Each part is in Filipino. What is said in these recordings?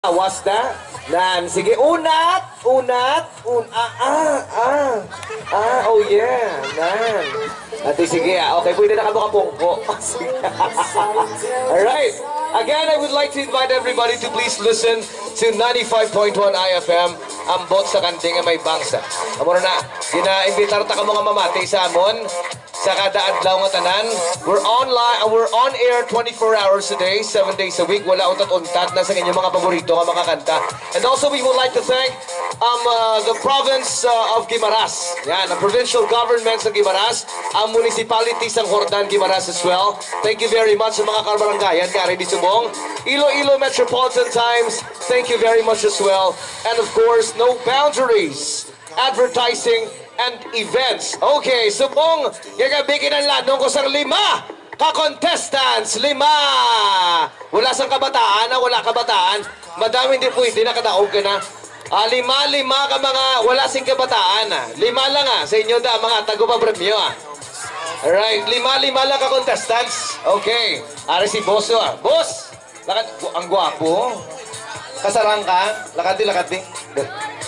Awas na. Nan. Sige, unat. Unat. Oh yeah. Nan. Ate, sige. Okay, pwede na ka makapungko. Alright. Again, I would like to invite everybody to please listen to 95.1 IFM, ang bot sa kanting may bangsa. Amo na, gina-imbitar ta ka mga mamati sa amon sa kada adlaw nga tanan. We're on air 24 hours a day, 7 days a week. Wala untat-untat na sa inyong mga paborito nga mga kanta. And also we would like to thank the province of Guimaras. Yan, ang provincial government sa Guimaras, ang municipality sa Hordan Guimaras as well. Thank you very much sa mga kabaranggayan, kari di Subong. Iloilo Metropolitan Times, thank you very much as well. And of course, No Boundaries Advertising and Events. Okay, Subong, gagabikin ang ladong ko sa 5 ka-contestants. 5! Wala sang kabataan na, wala kabataan. Madami hindi pwede na kadaog ka na. 5 ka mga wala sing kabataan. 5 lang sa inyo da, mga tago-pa-premyo Alright, 5 lang ka-contestants. Okay, ari si Boss Boss, lakad, ang gwapo. Kasarang ka, lakad di.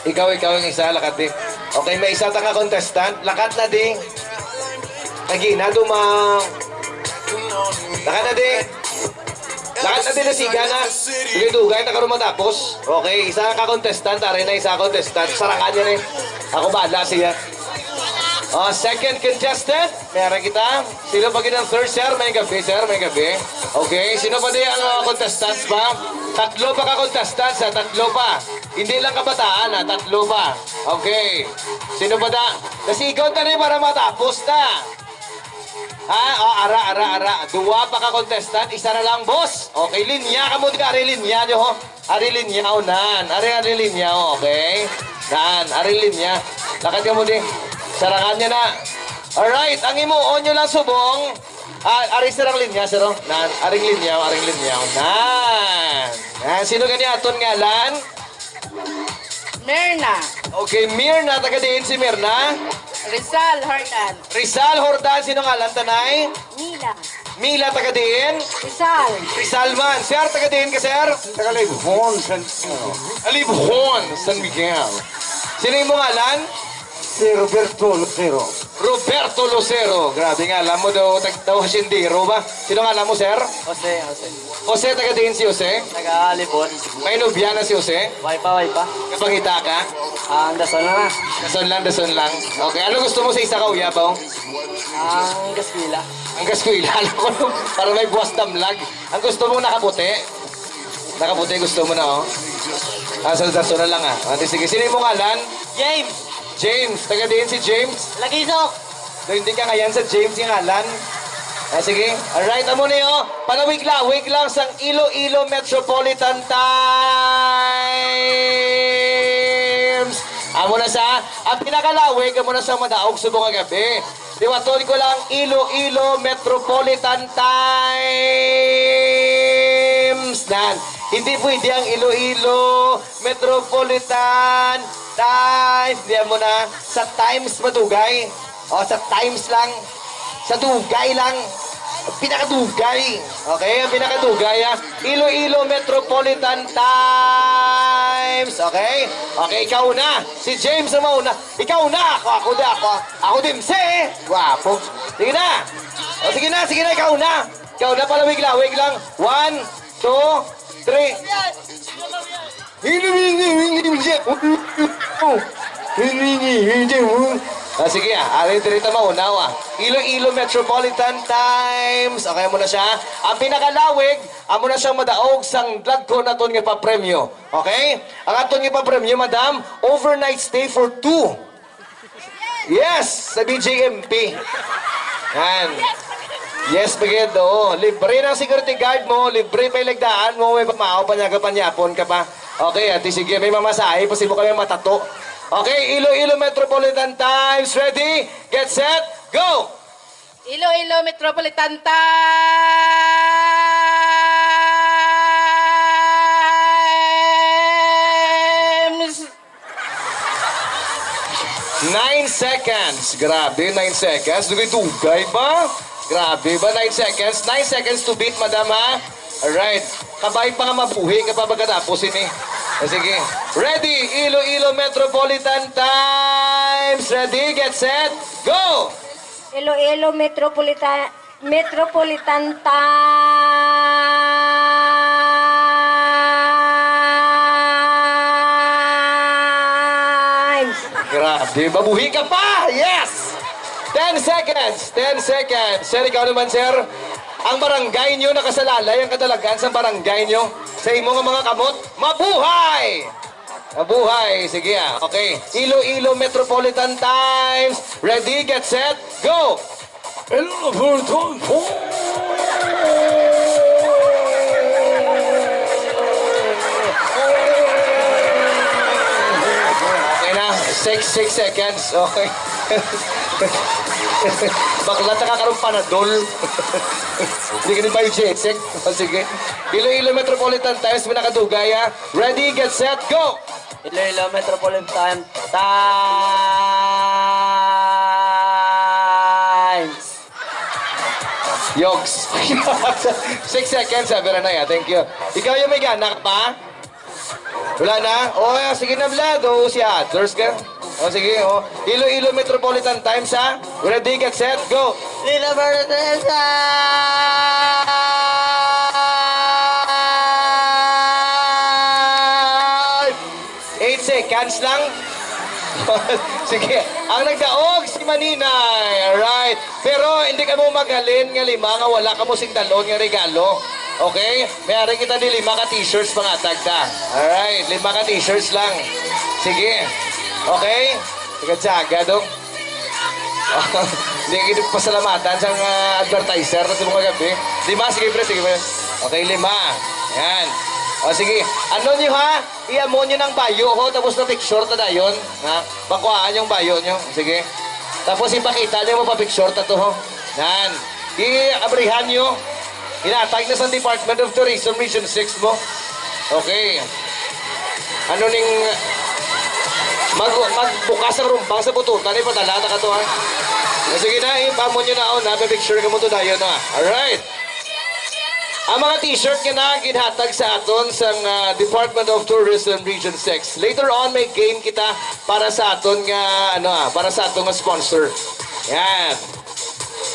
Ikaw yung isa, lakad di. Okay, may isa tanga contestant. Lakat na di. Nagina, dumang. Lakat na di. Lakat na di na siga na. Sige, dugay, nakaroon matapos. Okay, isa ka contestant. Tari na isa contestant. Sarangan niya na Ako bahala siya. Second contestant. Meron kita. Sino pa ng third, sir? May gabi, sir. May gabi. Okay, sino pa di ang contestants pa? 3 pa ka-contestants, 3 pa. Hindi lang kabataan, 3 pa. Okay. Sino ba da? Nasigaw na rin para matapos na. Ara. 2 pa ka-contestant, isa na lang, boss. Okay, linya ka mo. Ari linya nyo, ho. Ari linya, nan. Ari linya, ho. Okay. Nan, ari linya. Lakad ka mo din. Sarangan niya na. Alright, ang imuon nyo lang subong. Ari sarang linya, sir. Nan, aring linya. Nan. Sino ganyan aton ngalan? Mirna. Okay, Mirna. Taga din si Mirna. Rizal Hordan. Rizal Hordan. Sino ngalan, tanay? Mila. Mila, taga din? Rizal man. Sir, taga din ka, sir? Taga Libhon, San Miguel. Sino yung ngalan? Si Roberto Lucero. Roberto Lucero. Grabe nga, alam mo daw, hasindero ba? Sino nga alam mo, sir? Jose. Jose, taga din si Jose? Taga-Libon. May nobya na si Jose? Waipa. Kapangita ka? Dason na. Dason lang. Okay, ano gusto mo sa isa ka, uyabaw? Ang Gaskwila. Ang gaskwila, alam ko, para may buwas damlag. Ang gusto mong nakaputi? Nakaputi gusto mo na, sa dason na lang, Sige, sino yung ngalan? James, taga din si James. Lagisok. So, hindi ka ngayon sa James yung ngalan. Sige. Alright, amo niyo. Palawig lang sa Iloilo Metropolitan Times. Amo na sa, ang pinakalawig, amo na sa madaog subong gabi. Diwatol ko lang, Iloilo Metropolitan Times. Nan, hindi pwede ang Iloilo Metropolitan Times. Diyan mo na, sa Times madugay. Sa Times lang. Sa dugay lang. Pinakadugay. Okay, ang pinakadugay, Iloilo Metropolitan Times. Okay? Okay, ikaw na. Si James ang mauna. Ikaw na. Ako din. Wapo. Sige na. Sige na, ikaw na. Ikaw na, palawig lang. 1, 2, 3. Sige, ari-dirita maunaw, Iloilo Metropolitan Times. Okay mo na siya. Ang pinakalawig, amo na siyang madaog sang dagko na ton nga papremyo. Okay? Ang aton nga papremyo, madam, overnight stay for 2. Yes, sa BJMP. Yan. Yes, bagay do. Libre ng security guard mo, libre pa ilagdaan mo, may pamao pa niya kapanyapon ka pa. Okay, ati sige, may mamasahe, pasibo kami matato. Okay, Iloilo Metropolitan Times, ready, get set, go! Iloilo Metropolitan Times. 9 seconds. Grabe, 9 seconds. Dugay ba? Grabe ba? 9 seconds. 9 seconds to beat, madam, ha? Alright. Kabay pa nga mabuhi ka pa pagkatapos ini. Sige. Ready, Iloilo Metropolitan Times. Ready, get set, go! Iloilo Metropolitan Times. Grabe, mabuhi ka pa! Yes! 10 seconds! 10 seconds! Sir, ikaw naman, sir. Ang barangay nyo nakasalalay, ang kadalagan sa barangay nyo, sa imo nga mga kamot, mabuhay! Mabuhay! Sige okay. Iloilo Metropolitan Times. Ready, get set, go! Okay na, 6 seconds. Okay. Bakla nakakaroon panadol. Hindi ka din ba yung jet-check? Sige. Iloilo Metropolitan Times, pinakadugay ha. Ready, get set, go! Iloilo Metropolitan Times. Yogs. 6 seconds, sabi na ya. Thank you. Ikaw yung may ganak pa? Wala na? O, sige na, Vlad. O, siya. Thirst ka? O, sige. O. Iloilo Metropolitan Times, ha? Ready, get set, go! Iloilo Metropolitan Times. 8 seconds lang. Sige. Ang nagdaog si Maninay. Alright. Pero hindi ka mo magalin nga lima nga wala ka mo sing dalon nga regalo. Okay? Mayroon kita di 5 ka t-shirts pangatag ta. Alright. 5 ka t-shirts lang. Sige. Okay? Sige, tsaga dong. Hindi kita pasalamatan sa advertiser sa mga gabi. 5, sige pre, sige pre. Okay, 5. Yan. O sige, ano nyo ha? Iamon nyo ng bayo ho, tapos na picture na dayon. Ha? Pakuhaan yung bayo nyo. Sige. Tapos ipakita nyo mo pa picture na to ho. Yan. I-abrihan nyo. Inatag na sa Department of Tourism Region 6 mo. Okay. Ano ning... magbukas ang rumpang sa bututan, ipadala na ka to ha. O, sige na, ipamon nyo na ho na. Picture ka mo to dayon ha. Alright. Ang mga t-shirt nga na ginhatag sa aton sa Department of Tourism Region 6. Later on may game kita para sa aton nga para sa aton nga sponsor. Yan.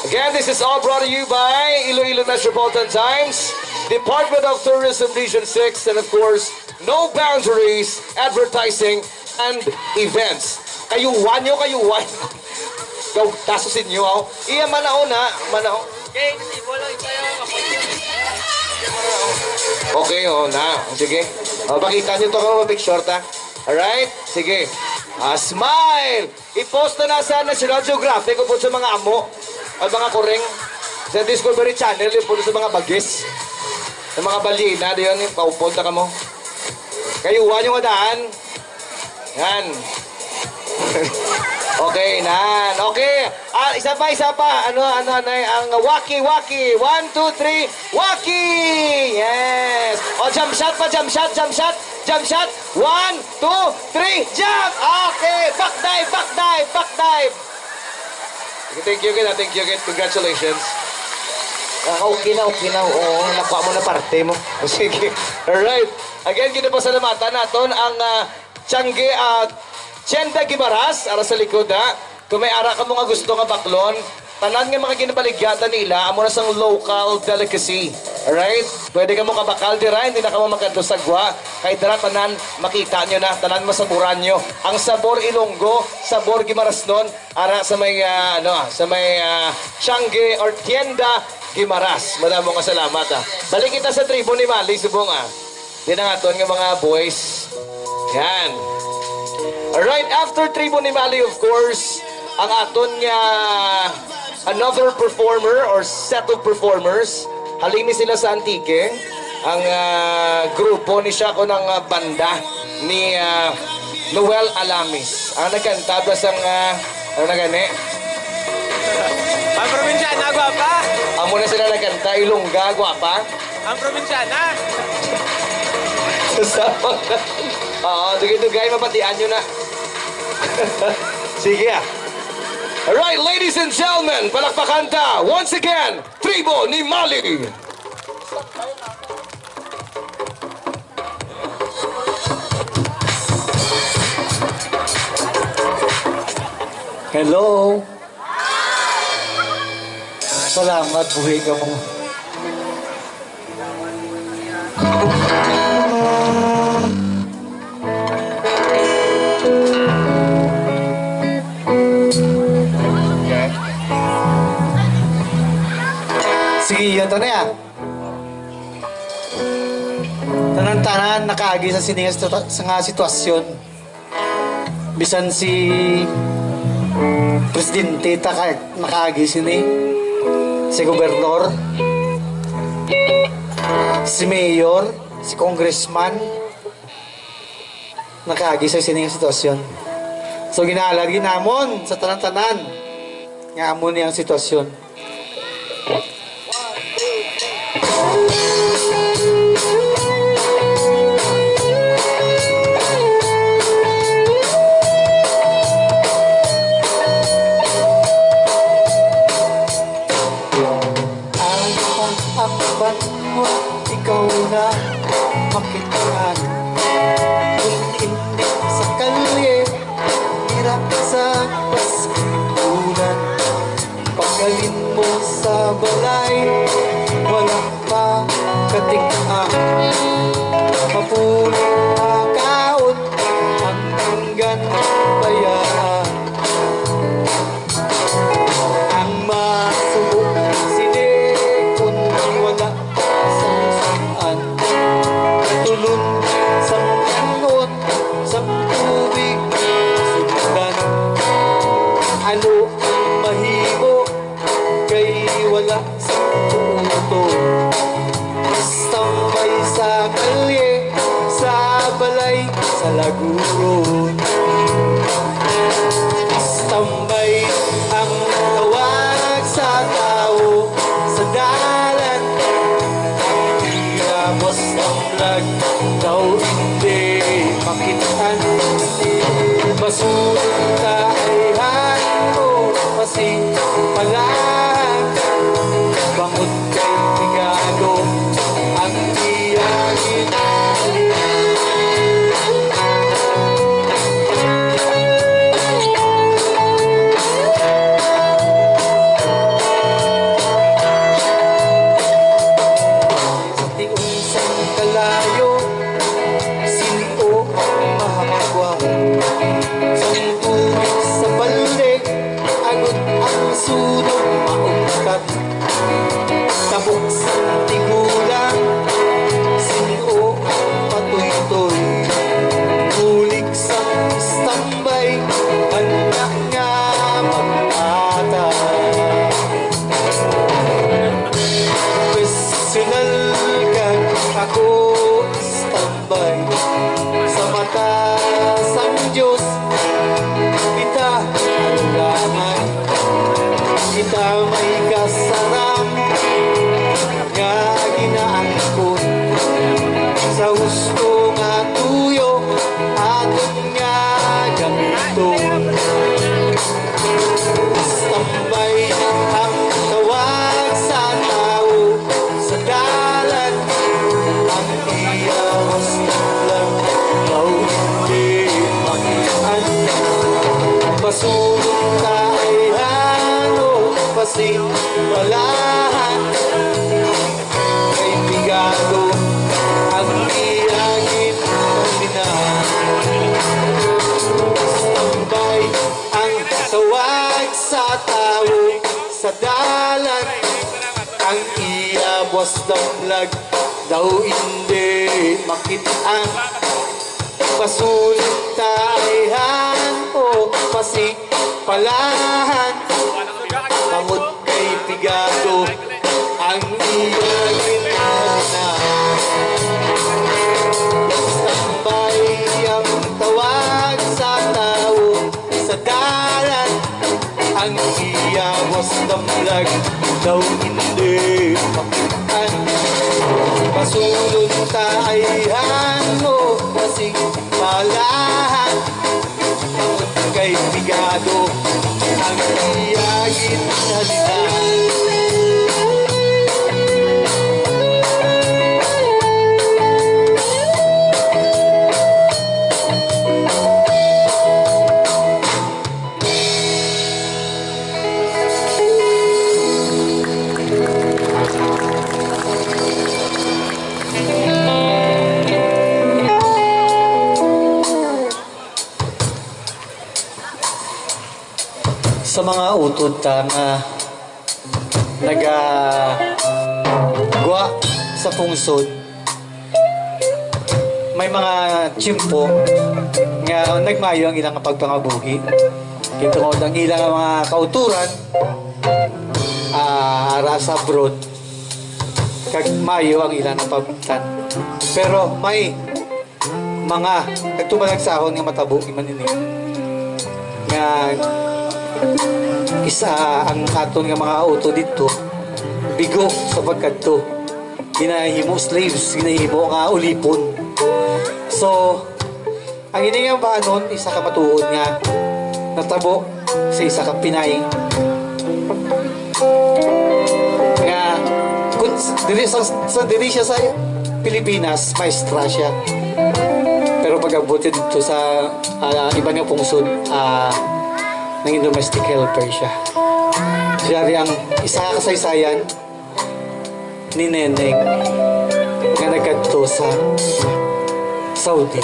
Again, this is all brought to you by Iloilo Metropolitan Times, Department of Tourism Region 6, and of course, No Boundaries Advertising and Events. Kayuwan nyo, kayuwan. Tasusin nyo, oh. Iya, manao na, manao. Okay, ibo lang tayo. Okay, na. Sige. Pakita nyo ito kung picture ta. Alright? Sige. Smile! I-post na sa National Geographic po sa mga amo at mga kuring. Sa Discovery Channel, yung po sa mga bagis. Sa mga balina, yun, paupod na ka mo. Kayuhan yung adaan. Yan. Okay, nan. Okay. Isa pa. Ang waki. 1, 2, 3. Waki! Yes. O, jump shot. 1, 2, 3, jump! Okay. Back dive. Thank you, kid. Congratulations. Okay na. Oo, nakuha mo na parte mo. Sige. Alright. Again, kinapasalamatan natin ang Tiangge Tienda Gimaras, ara sa likod ha. Kung may ara ka mga gusto nga baklon, tanan nga mga ginabaligyatan nila, amo na sang local delicacy. Alright? Pwede ka mo kabakal dira, hindi na ka mo makadosagwa. Kay dira tanan, makita nyo na, tanan masaburan nyo. Ang sabor Ilonggo, sabor Gimaras nun, ara sa may, Tiangge or Tienda Gimaras. Madamong nga salamat ha. Balik kita sa tribo ni Mali, subong ha. Di na nga nga mga boys. Yan. Alright, after Tribo ni Mali, of course, ang aton nga another performer or set of performers, halini sila sa Antique, ang grupo ni siya ko ng banda ni Noel Alamis. Ang nagkanta ba sang, ano na gani? Ang probinsyana, gwapa. Amo na sila nagkanta, Ilongga, gwapa. Ang probinsyana. Kasama na. Oo, dugay-dugay, mapatian nyo na. Sige ah. Alright, ladies and gentlemen, palakpakan ta once again, Tribo ni Mali. Hello? Salamat, buhay ka mo. Sige, yun to na yan. Tanan-tanan nakaagi sa siningas sa nga sitwasyon. Bisan si Presidente nakaagi sini. Si Gobernador. Si Mayor. Si Congressman. Nakaagi sa siningas sitwasyon. So ginalagi namon sa tanan-tanan. Nga amon niyang sitwasyon. Akbat mo, ikaw na makitaan. Kung hindi sa kalye, hirap sa paskulan. Pagkalin mo sa balay, wala pa katikang. Mapulit na kaon, ang hanggan bayaan. Ang masubok wala sa saan. Tulun sa tangon, sa tubig, sudan. Ano ang mahimo, kay wala sa puto. Basta may sa kalye, sa balay, sa laguron. Basta may ang tawag sa tao, sa dalan. Tapos ang lag, daw hindi makitaan. Masunod taihan o pasipalaan. Bangon kay Tigado, ang iyagin. Tabok sa tigulang, sinio patoy-toy. Kulik sa standby, anak nga mag-ata. Personal ka, ako standby. Sa mata sang Diyos, kita hangganan. Kita may kasarang nga ginaangkot sa gusto nga tuyo aton nga gamito. Tambay ang tawag sa tao sa dalan. Ang iyawas lang daw hindi makitaan. Pasulong taihan pasiwalahan. Kay Tigado ang iyagin pambinahan. Tambay ang tawag sa tao sa dalan. Ang iyabwas damlag daw hindi makitaan. Pasulit taihan o pasipalahan. Pamot kay Tigado ang iyagin na. Tambay ang tawag sa tao sa dalan. Ang iyawas damlag daw hindi makitaan. Pasulod taihan o pasipalahan. Pamot kay Tigado ang iyagin halina. sa mga utod ta nga nagagwa sa pungsod, may mga tsimpo nga nagmayo ang ilang pagpangabuhi. Kitungod ang ilang mga kauturan ara sa abroad kag mayo ang ilang pagtan. Pero may mga nagtumalang-sahon nga matabo imanini nga isa ang aton nga mga auto dito bigo sa pagkadto ginahimo slaves, ginahimo nga ulipon. So ang ini nga banon isa ka matuod nga natabo sa isa ka Pinay nga kung diri siya sa Pilipinas maestra siya, pero pag abutin dito sa iba nga pungsod naging domestic helper siya. Siya rin ang isa ka kasaysayan ni Neneng nga nagkadto sa Saudi.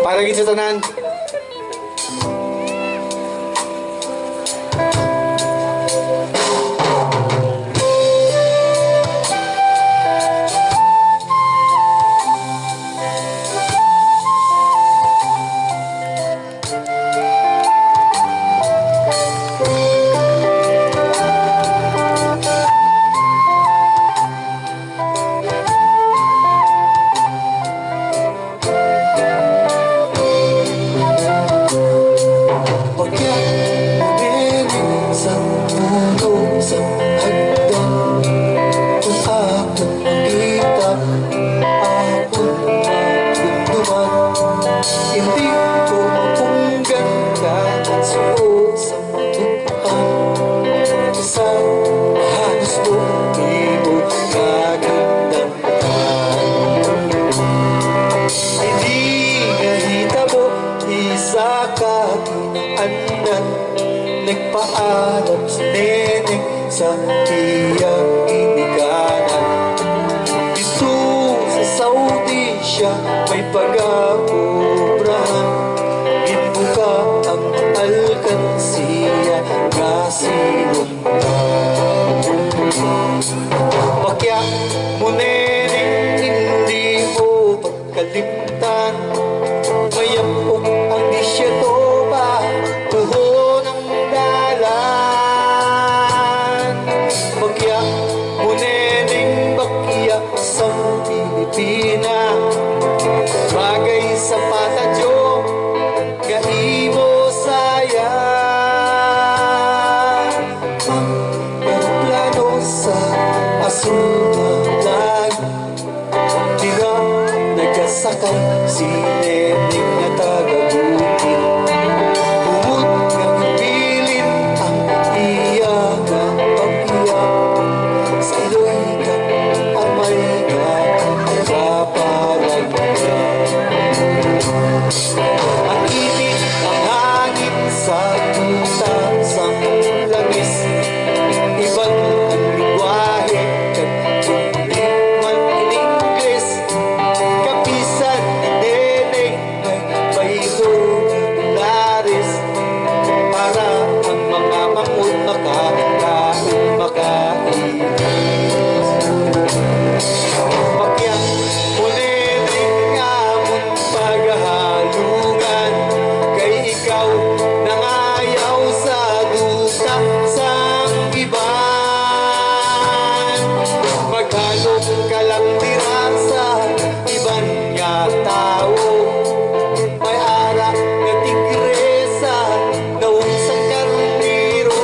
Para gid sa tanan, nagpaalam si Neneng sa iyang iniganan. Dito sa Saudi siya may pag-aobrahan. Gibuka ang alkansiya nga sinundan. Bakya mo Neneng, hindi mo pagkalimtan. Mayapok ang disyato ba tuho ng dalan. Bakya mo Neneng, bakya sa Pilipina. Bagay sa patadyo nga imo saya. Ang aeroplano sa asul na langit, tira nagasakay si Neneng na taga-bukid. Bumod nga ibilin ang iya nga pag-iyak. Sa iloy ka amay nga kaparagyan. Ang init ang hangin sa tutasang langis. Ibang ang lingwahe kag hindi man in-Ingles. Kapisan ni Neneng may bayro ni Laris para ang mga mangut makainis. Bakyak mo Neneng amon paghahalungan, kay ikaw nangayaw sa dusa sang iban. Maghalok ka lang dira sa iban nga tao. May ara nga tigresa naong sa karnero.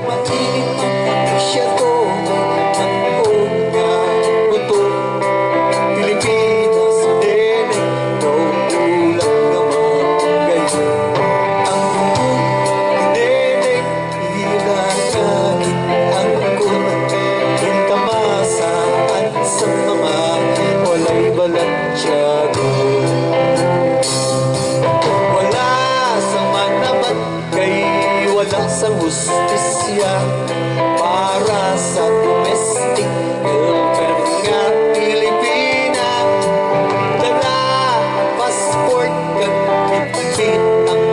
Mainit ang siya to ang nga buto. Pilipinas Neneng, nauulang naman ngayon. Ang dugo ni Neneng, ilanagin ang kunat. Inkamasaan sa mga walay balat siya doon. Wala sa manabat, kay wala sa hustisya. Para sa domestic helper nga Pilipina. Dala ang passport kag bitbit ang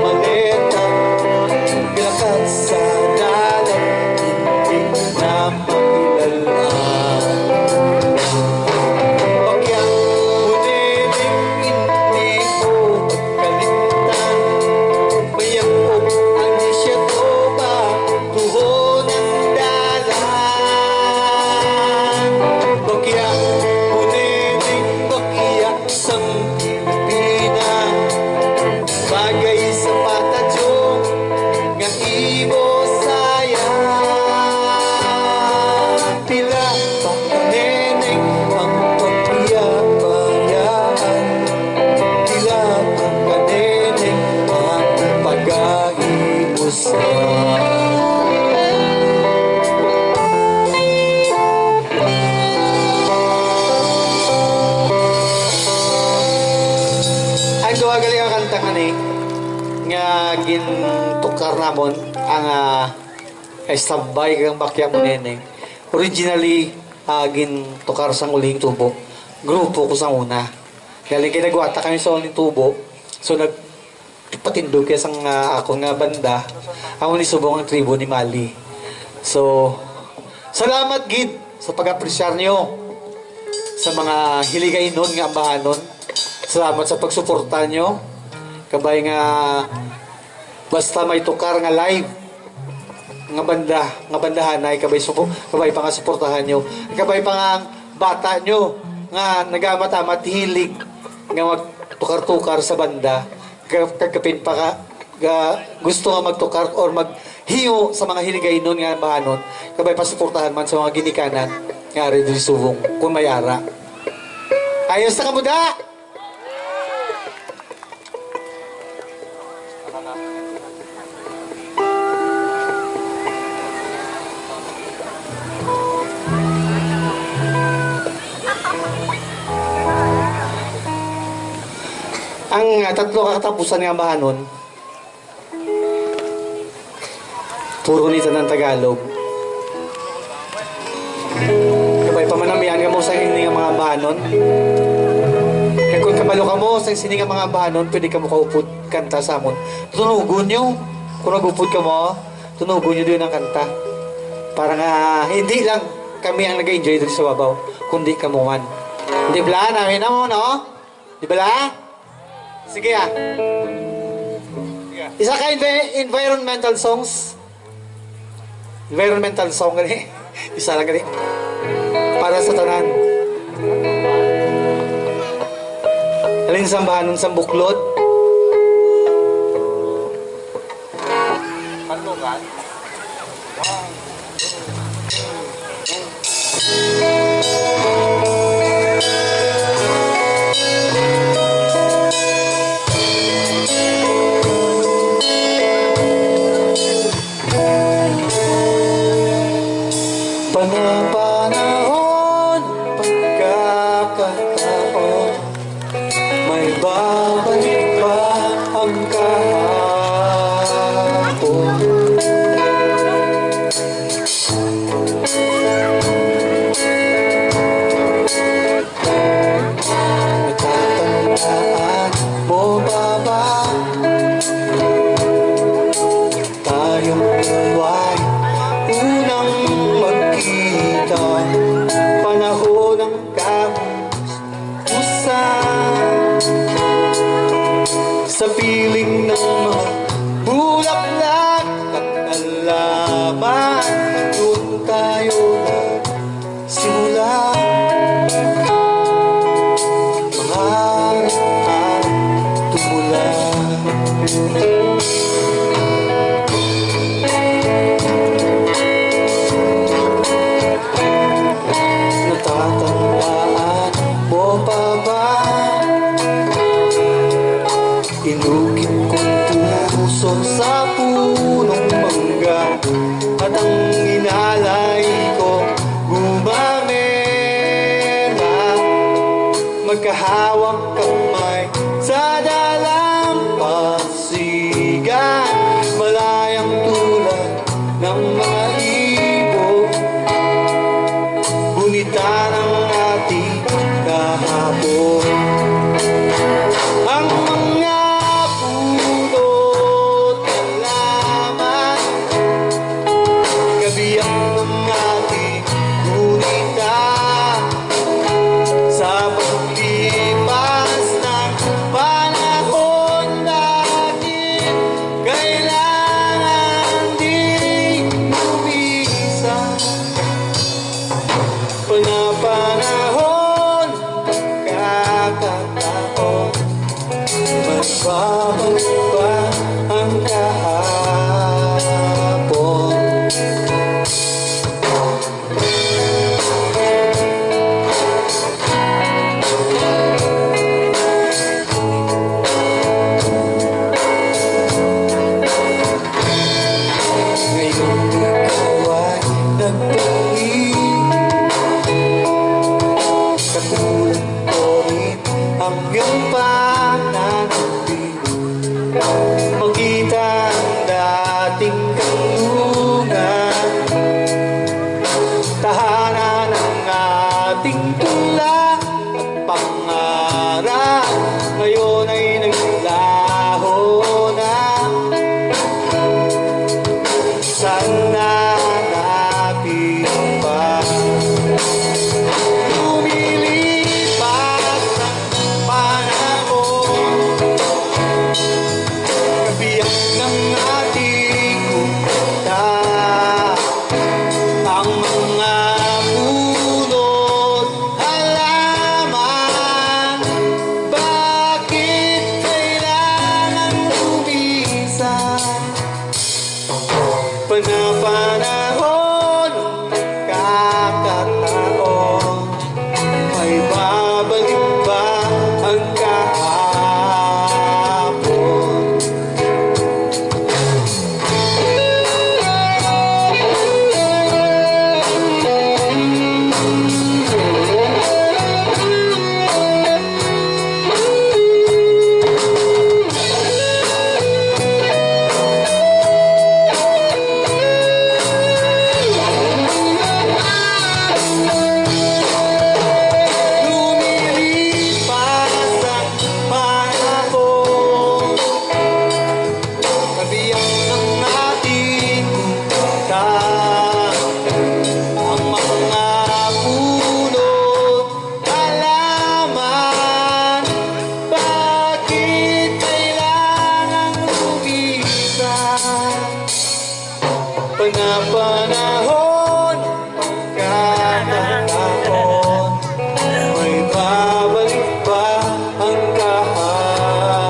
balita nga ni nga gintukar namon ang estambay kang bakya mo neneng. Originally, gintukar sang uling tubo. Grupo ko sa una. Galing kay nagwata kami sa uling tubo. So nagpatindog kaya sang ako nga banda. Ako ni subong ang tribo ni Mali. So, salamat gid sa pag-apresyar nyo sa mga hiligay nun nga ambahanon. Salamat sa pagsuporta nyo. Kabay nga basta may tukar nga live nga bandahan ay kabay pa nga suportahan nyo. Kabay pa nga bata nyo nga nagamamat hilig nga magtukar-tukar sa banda. Kagkapin pa ka gusto nga magtukar or maghiyo sa mga hiligay nun nga ambahanon. Kabay pa suportahan man sa mga ginikanan nga rin subong kung may ara. Ayos na kamuda! Ang tatlo kakatapusan ng ambahanon, puro nito ng Tagalog. Kabay pamanamihan ka mo sa sining mga ambahanon. Kaya kung kabalo ka mo sa sining mga ambahanon, pwede ka mo kaupod kanta sa amon. Tunugon nyo. Kung nagupod ka mo, tunugon nyo doon ang kanta. Para nga, hindi lang kami ang nag-enjoy doon sa babaw, kundi kamuhan. Di ba? Namin na mo, no? Di ba? Sige Isa ka environmental songs. Environmental song gani. Isa lang gani. Para sa tanan. Alin sambahan ng sambuklod. Panlukan. Panahon, pagkakataon, may babalik pa ang kahapon. Natatandaan mo ba tayong dalawa unang magkita, panahon ng kamustusan, sa piling ng mga bulaklak at alaman, doon tayo nagsimula. Mga tumulan. Natatandaan mo pa ba? Inukit kong puso sa punong mangga, at ang inalay ko gumamela. Magkahawak kamay sa dalampasigan, malayang tulad ng mga ibon. Gunita ng ating kahapon. Ang mga pulot ng laman, kabiyak ng ating gunita, sa paglipas ng panahon natin, kailangan din lumisan. Panahon, pagkakataon, magbabalik pa ang kahapon. Ngayon ikaw ay nagpalit, katulad ko rin ang iyong pananapin. panahon, kada taon, may babalik pa ang kahapon.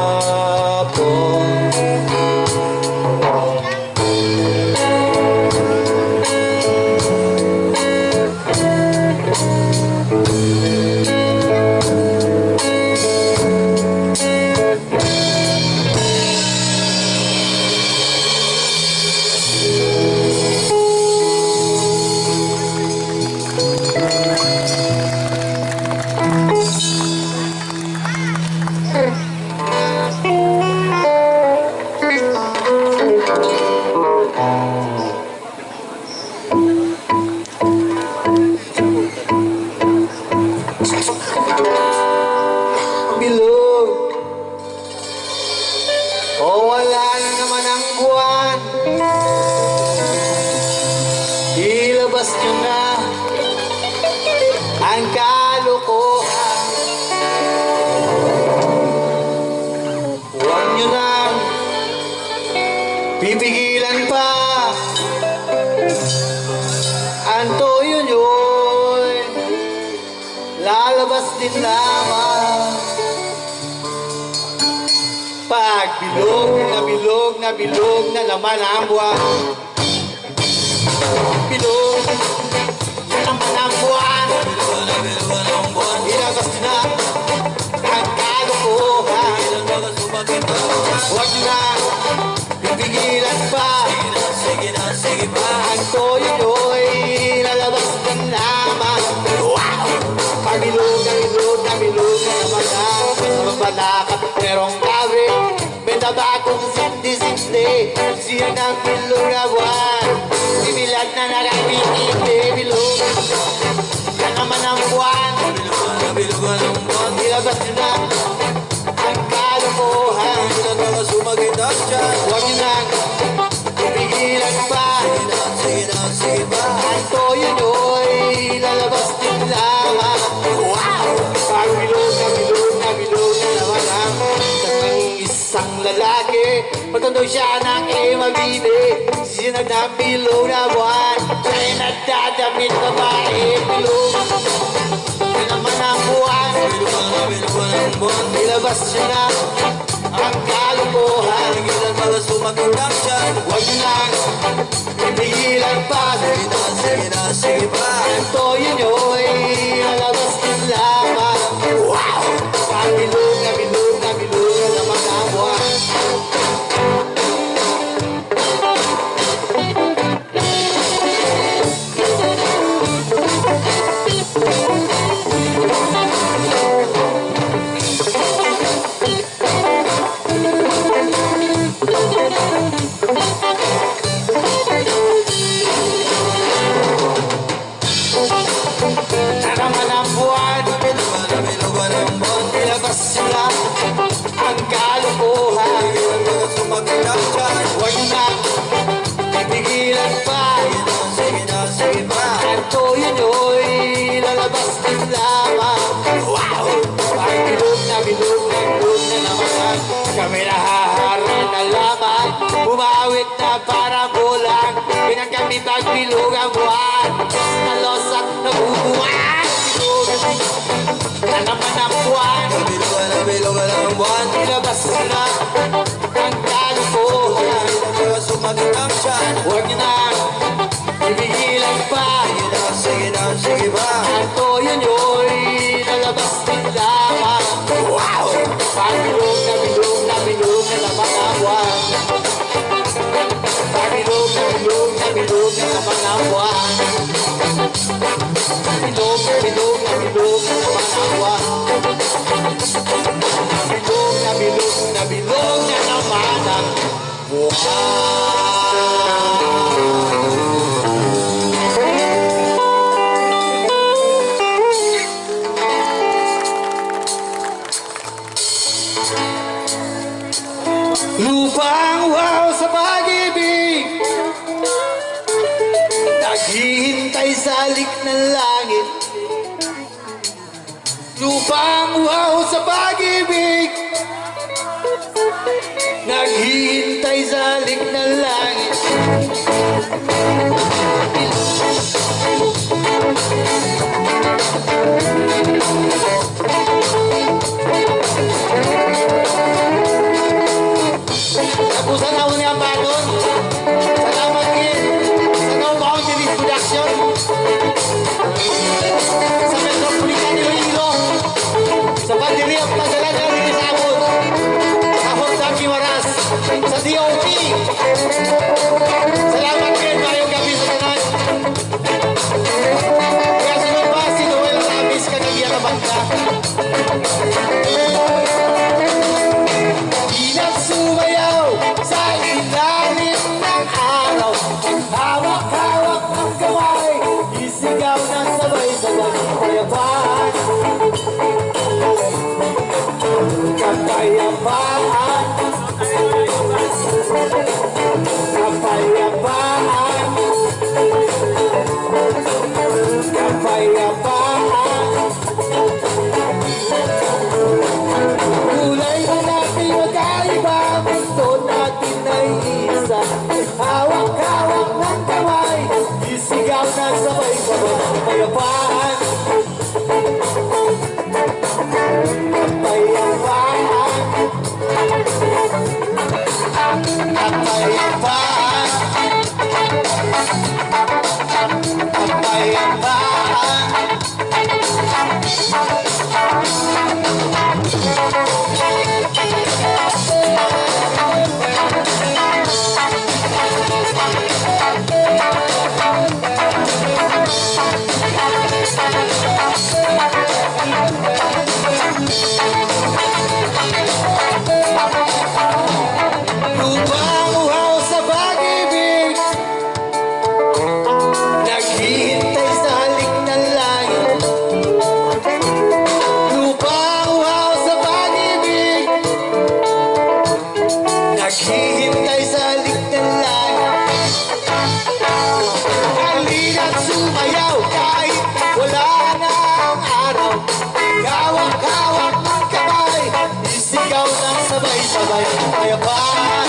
Bilog, o wala na naman ang buwan, ilabas nyo na ang kalokohan. Huwag nyo na pipigilan pa ang toyo nyo'y lalabas din lamang. Pag bilog na naman ang buwan, bilog na naman ang buwan, ilabas na ang kalokohan. Huwag na pipigilan pa ang toyo nyo'y lalabas din lamang. Pag bilog na naman ang mabalakap, merong gabi, may tabakong sindi-sindi, siya ng bilog na buwan, similat na nakapitindi. Bilog na naman ang buwan, ilabas nyo na ang kalokohan. Huwag nyo na pipigilan pa ang toyo nyo'y lalabas din lamang. Pag bilog na naman ang isang lalaki, matando siya ng mabini, sinag na bilog na buwan, siya'y nagdadamit babae. Bilog na naman ang buwan, ilabas siya na ang kalokohan. Huwag nyo lang pipigilan pa ang toyo nyo'y lalabas din lamang. Pag bilog na naman ang buwan, na naman ang buwan, ilabas sila ang kalokohan. Huwag na pipigilan pa ang toyo nyo'y lalabas din lamang. Pag bilog na naman ang kami nahaharap na lamang, umawit na para bulang, pinang kami pagbilog ang buwan, nalos at nabubuwan. Bilog na naman ang buwan, ilabas na ang kalokohan. Huwag nyo na pipigilan pa ang toyo nyo'y lalabas din lamang. Pag bilog na naman ang buwan, pag bilog na naman ang buwan, bilog na naman ang buwan, bilog na naman ang buwan. Lupang wow sa pag-ibig, naghihintay sa alik ng langit. Lupang wow sa pag-ibig, naghihintay sa alik ng langit. Kapayapaan, kapayapaan, kapayapaan. Kulay na natin magkaiba, gusto natin ay isa. Hawak-hawak ng kamay, isigaw na sabay-sabay. Kapayapaan, kapayapaan, kapayapaan, kapayapaan. Lupang uhaw sa pag-ibig, naghihintay sa halik ng langit. Lupang uhaw sa pag-ibig, naghihintay sa halik ng langit. Halina't sumayaw kahit wala na ang araw. Hawak-hawak ng kamay, isigaw ng sabay-sabay. Kapayapaan,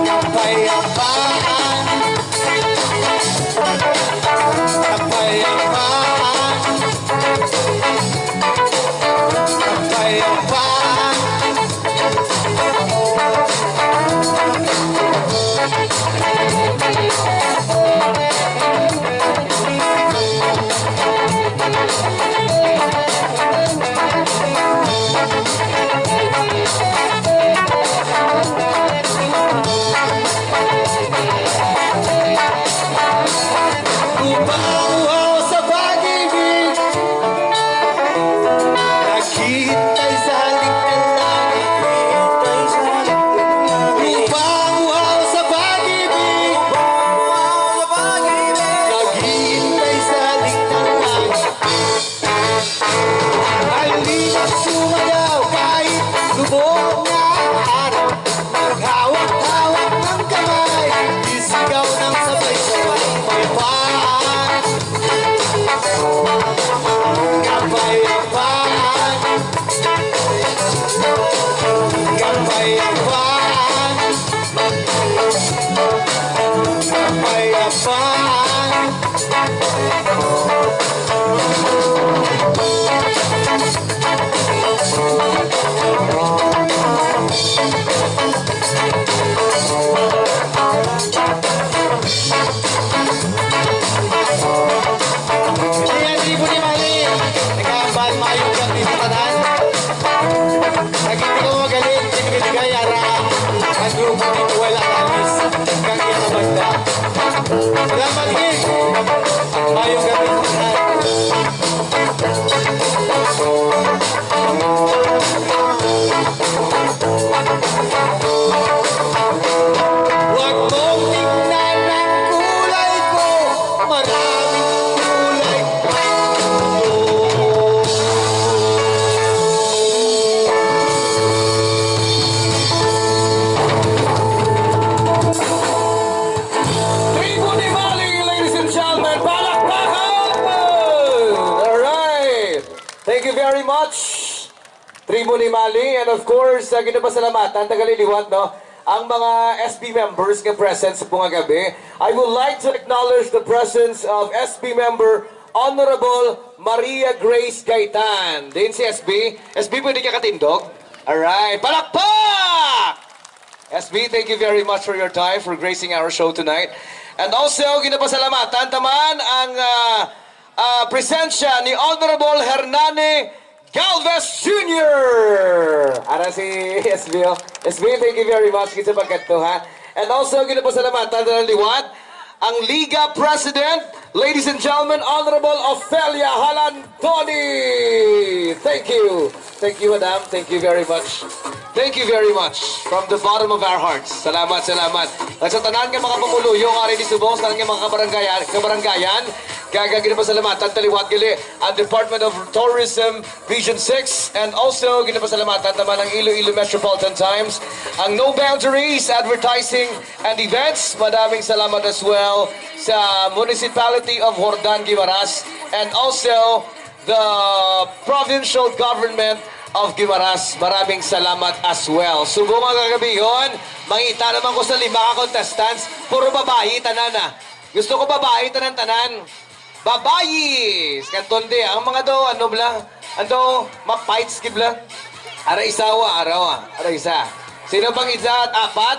kapayapaan, kapayapaan, kapayapaan. Umaw sa pag-ibig, naghihintay sa halik ng langit. Umaw sa pag-ibig, naghihintay sa halik ng langit. Halina't sumayaw kahit lubog na ang araw. Maghawak-hawak ng kamay, isigaw ng sabay-sabay. Kapayapaan, kapayapaan, kapayapaan, kapayapaan. Ayan, di po ni Mali. Nagkambal mayong kang titatanan. Naging ko magaling, sinibigay ara. Ang grupo ni Noel Alanis. Kang kinabanda. Salamat din. Mayong kang titatanan. Huwag mong tingnan ang kulay ko. Maraming kulay. Tribo ni Maling, ladies and gentlemen, palakpakan! Alright! Thank you very much, Tribo ni Maling. And of course, ginapasalamatan, tagaliliwat, no? Ang mga SB members nga present sa punga gabi. I would like to acknowledge the presence of SB member Honorable Maria Grace Gaitan. Din si SB. SB, pwede ka katindog? Alright, palakpak! SB, thank you very much for your time, for gracing our show tonight. And also, ginapasalamatan taman ang presensya ni Honorable Hernane Galvez Jr. Ara si SB. SB, thank you very much sa pagkanto, ha? And also, ginapasalamatan ng liwat ang Liga President, ladies and gentlemen, Honorable Ofelia Halandoni. Thank you. Thank you, Madam. Thank you very much. Thank you very much. From the bottom of our hearts. Salamat, salamat. At sa tanan nga mga pamuluyo, nga rin di subong, sa tanan nga mga kabaranggayan, Kaya ginapasalamatan taliwat gali ang Department of Tourism Region 6 and also ginapasalamatan naman ang Iloilo Metropolitan Times, ang No Boundaries Advertising and Events. Madaming salamat as well sa Municipality of Hordan, Guimaras, and also the Provincial Government of Guimaras. Maraming salamat as well. Subong ang kagabiyon, mangita naman ko sa 5 contestants, puro babae, tanan na. Gusto ko babae, tanan-tanan. Babayi! Kantonde, ang mga do, ano bla? Ano, ma-fights, kibla? Ara isawa, arawa. Ara isa. Sino bang isa at apat?